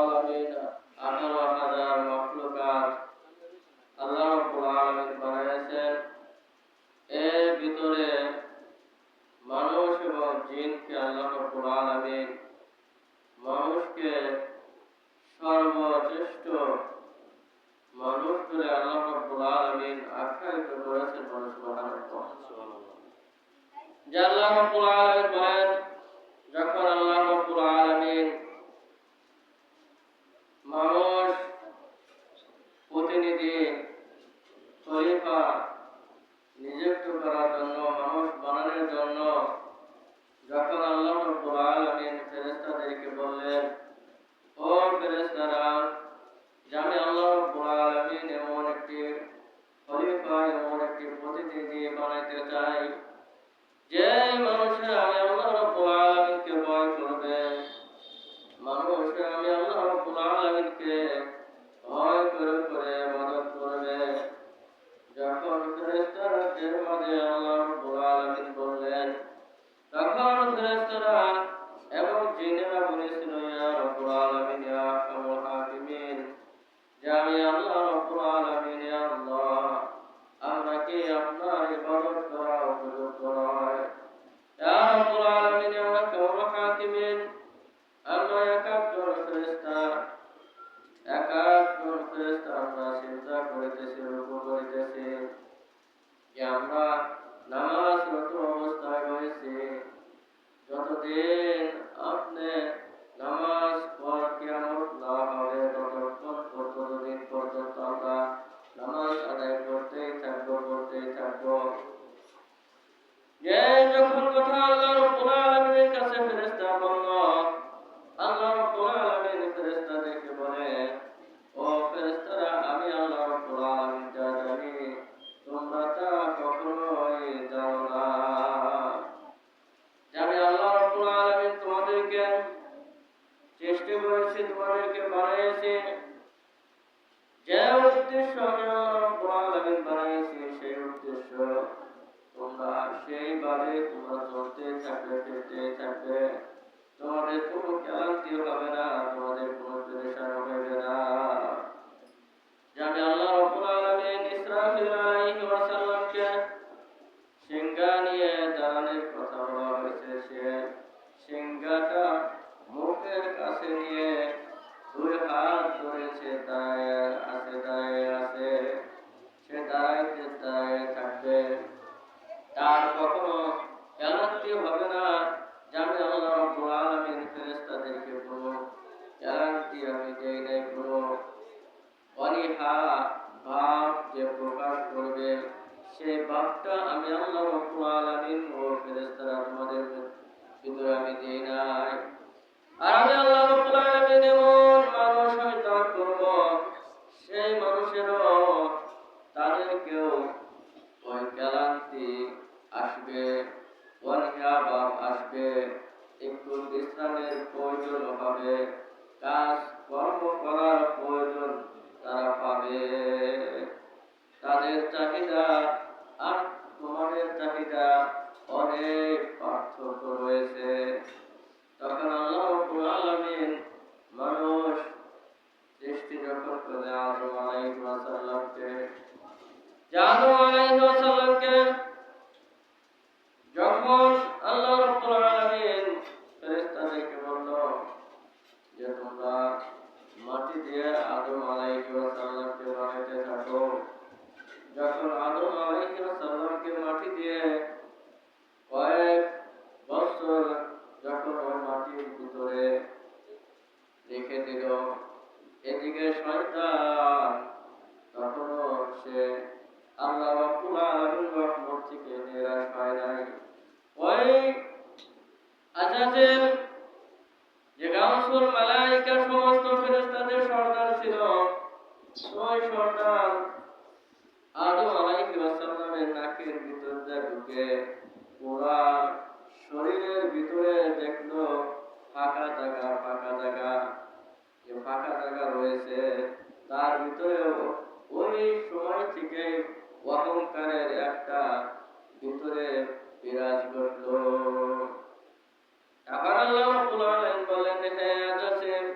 আলামিন 18,000 মাখলুকাত আল্লাহ রাব্বুল আলামিন বানাইছেন। এর ভিতরে মানুষ এবং জিনকে আল্লাহ রাব্বুল আলামিন মানুষকে সর্বশ্রেষ্ঠ মানুষ বলে আল্লাহ রাব্বুল আলামিন আখ্যায়িত করেছেন। সুবহানাল্লাহ। যে আল্লাহ রাব্বুল আলামিন বলেন, যখন আল্লাহ রাব্বুল আলামিন মানুষ প্রতিনিধি খলিফা নিযুক্ত করার জন্য, মানুষ বানানোর জন্য যখন আল্লাহ রাব্বুল আলামিন ফেরেশতাদেরকে বললেন, ও ফেরেশতারা, আমি আল্লাহ রাব্বুল আলামিন এমন একটি খলিফা, এমন একটি প্রতিনিধি বানাইতে চাই যে মানুষের আমি আল্লাহ রাব্বুল আলামিনকে ভয় করবে, মানুষের আমি আল্লাহ রাব্বুল আলামিনকে ভয় করে করে ইবাদত করবে। যখন ফেরেশতাদের মাঝে আল্লাহ রাব্বুল আলামিন বললেন, তখন ফেরেশতারা এবং জিনেরা বলেছিল, ইয়া রাব্বুল আলামিন, ইয়া আরহামুল হাকিমিন, যে আমি আল্লাহ রাব্বুল আলামিন, ইয়া আল্লাহ, আমরা কি আপনার ইবাদত করা উপযুক্ত নয়? ইয়া রাব্বুল আলামিন, ইয়া আরহামুল হাকিমিন, আমরা একাত্তর ফেরেশতা আমরা চিন্তা করিতেছি, রূপু করিতেছি যে আমরা নামাজরত অবস্থায় রয়েছি। যতদিন আপনি নামাজ পর কিয়ামত না হবে ততদিন পর্যন্ত আমরা নামাজ আদায় করতেই থাকবো। যে যখন কথা আল্লাহ রাব্বুল আলামিনের কাছে ফেরেশতা বলল, আল্লাহ রাব্বুল আলামিন ফেরেশতাদেরকে বলে, ও ফেরেশতারা, আমি আল্লাহ রাব্বুল আলামিন যা জানি তোমরা তা কখনোই জানো না। আমি আল্লাহ রাব্বুল আলামিন তোমাদেরকে সৃষ্টি করেছি, তোমাদেরকে বানিয়েছি, যে উদ্দেশ্য আমি আল্লাহ রাব্বুল আলামিন বানিয়েছি সেই উদ্দেশ্য তোমরা সেইভাবে তোমরা চলতে থাকবে, ফিরতে থাকবে। তোমাদের কোনো ক্লান্তি হবে না, তোমাদের কোনো পেরেশানি হবে না। আমি আল্লাহ রাব্বুল আলামিন ইসরাফিল আলাইহিস সালামকে সিংহা নিয়ে দাঁড়ানোর কথা বলা হয়েছে। সে সিংহাটা মুখের কাছে নিয়ে দুই হাত ধরেছে, দাঁড়িয়ে আছে। সে দাঁড়ায় থাকবে, তার কখনো ক্লান্তি হবে না। আমি আল্লাহ রাব্বুল আলামিন ফেরেশতাদেরকে কোনো ক্লান্তি আমি দেই নাই, কোনো অনীহা ভাব যে প্রকাশ করবে সেই ভাবটা আমি আল্লাহ রাব্বুল আলামিন ও ফেরেশতারা তোমাদের ভিতরে আমি দেই নাই। আর আমি আল্লাহ রাব্বুল আলামিন এমন মানুষ আমি দান করব, সেই মানুষেরও তাদেরকেও ওই ক্লান্তি আসবে, অনীহা ভাব আসবে, একটু বিশ্রামের প্রয়োজন হবে, কাজ কর্ম করার প্রয়োজন তারা পাবে। তাদের চাহিদা আর তোমাদের চাহিদা অনেক পার্থক্য রয়েছে। তখন আল্লাহ রাব্বুল আলামিন মানুষ সৃষ্টি যখন করে আদম আলাইহিস সালামকে, যখন আল্লাহ রাব্বুল আলামিন ফেরেশতাদেরকে বলল যে তোমরা মাটি দিয়ে আদম আলাইহিস সালামকে বানাইতে থাকো। যখন আদম আলাইহিস সালামকে মাটি দিয়ে কয়েক বছর যখন ওই মাটির ভিতরে রেখে দিল, এদিকে শয়তান তখনও সে আল্লাহ রাব্বুল আলামিনের রহমত থেকে নিরাশ হয় নাই। ওই আজাজিল যে গাউসুল মালায়েকা সমস্ত ফেরেশতাদের সর্দার ছিল, ওই সর্দার আদম আলাইহিস সালামের নাকের ভিতর দিয়ে ঢুকে পুরা শরীরের ভিতরে দেখলো ফাঁকা জায়গা যে ফাঁকা জায়গা রয়েছে, তার ভিতরে ওই সময় থেকে অহংকারের একটা ভিতরে বিরাজ করলো। আবার আল্লাহ রাব্বুল আলামিন বলেন, হে আজাজিল,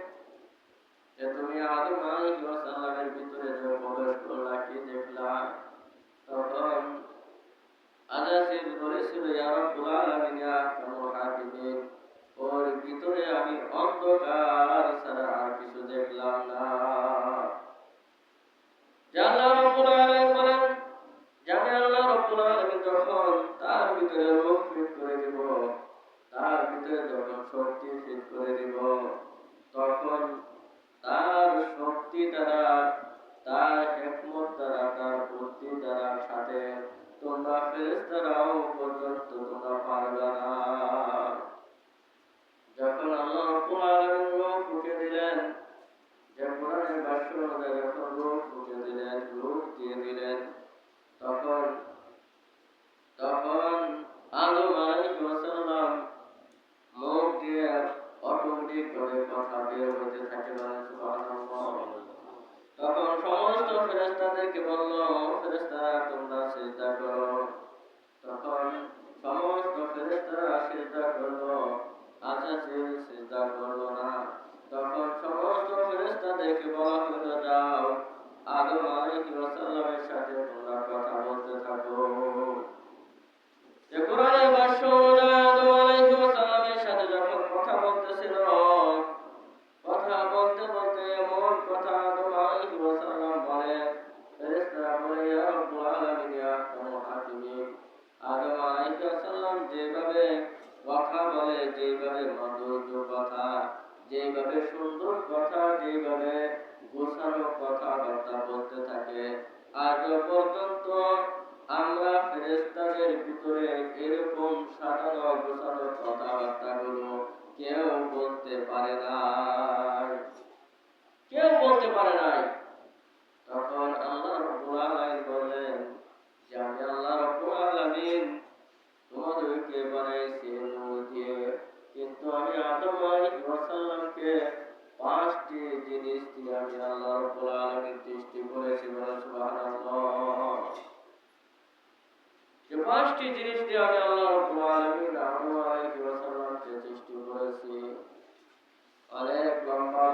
যে কোরআনের ভাষ্য অনুযায়ী যখন রূহ ফুঁকে দিলেন, রূহ দিয়ে দিলেন, তখন তখন আদম আলাইহিস সালাম মুখ দিয়ে অটোমেটিক ভাবে কথা বের হতে থাকে। সুবহানাল্লাহ। তখন সমস্ত ফেরেশতাদেরকে বলল, ফেরেশতারা তোমরা সিজদা করো। তখন সমস্ত ফেরেশতারা সিজদা করলো। আজাজিল সিজদা করলো না। তখন সমস্ত ফেরেশতাদেরকে বলা হলো, যাও আদম আলাইহিস সালামের সাথে তোমরা কথা বলতে থাকো। যে কোরআনের ভাষ্য অনুযায়ী আদম আলাইহিস সালামের সাথে যখন কথা বলতেছিল, কথা বলতে বলতে এমন কথা আদম আলাইহিস সালাম বলে, ফেরেশতারা বলে, ইয়া রাব্বুল আলামিন ইয়া আরহামুর হাকিমিন। আদম আলাইহিস সালাম যেভাবে কথা বলে, যেভাবে মাধুর্য কথা, যেভাবে সুন্দর কথা, যেভাবে গোছানো কথাবার্তা বলতে থাকে, আজ পর্যন্ত আমরা ফেরেশতাদের ভিতরে এরকম সাজানো গোছানো কথাবার্তাগুলো কেউ বলতে পারে নাই, কেউ বলতে পারে নাই। তখন আল্লাহ রাব্বুল আলামিন বললেন যে আমি আল্লাহ রাব্বুল আলামিন তোমাদেরকে বানাইছি নূর দিয়ে, কিন্তু আমি আদম আলাইহিস সালামকে 5টি জিনিস দিয়ে আমি আল্লাহ রাব্বুল আলামিন সৃষ্টি করেছি। বলেন সুবহানাল্লাহ। যে 5টি জিনিস দিয়ে আমি আল্লাহ রাব্বুল আলামিন আদম আলাইহিস সালামকে সৃষ্টি করেছি। অনেক লম্বা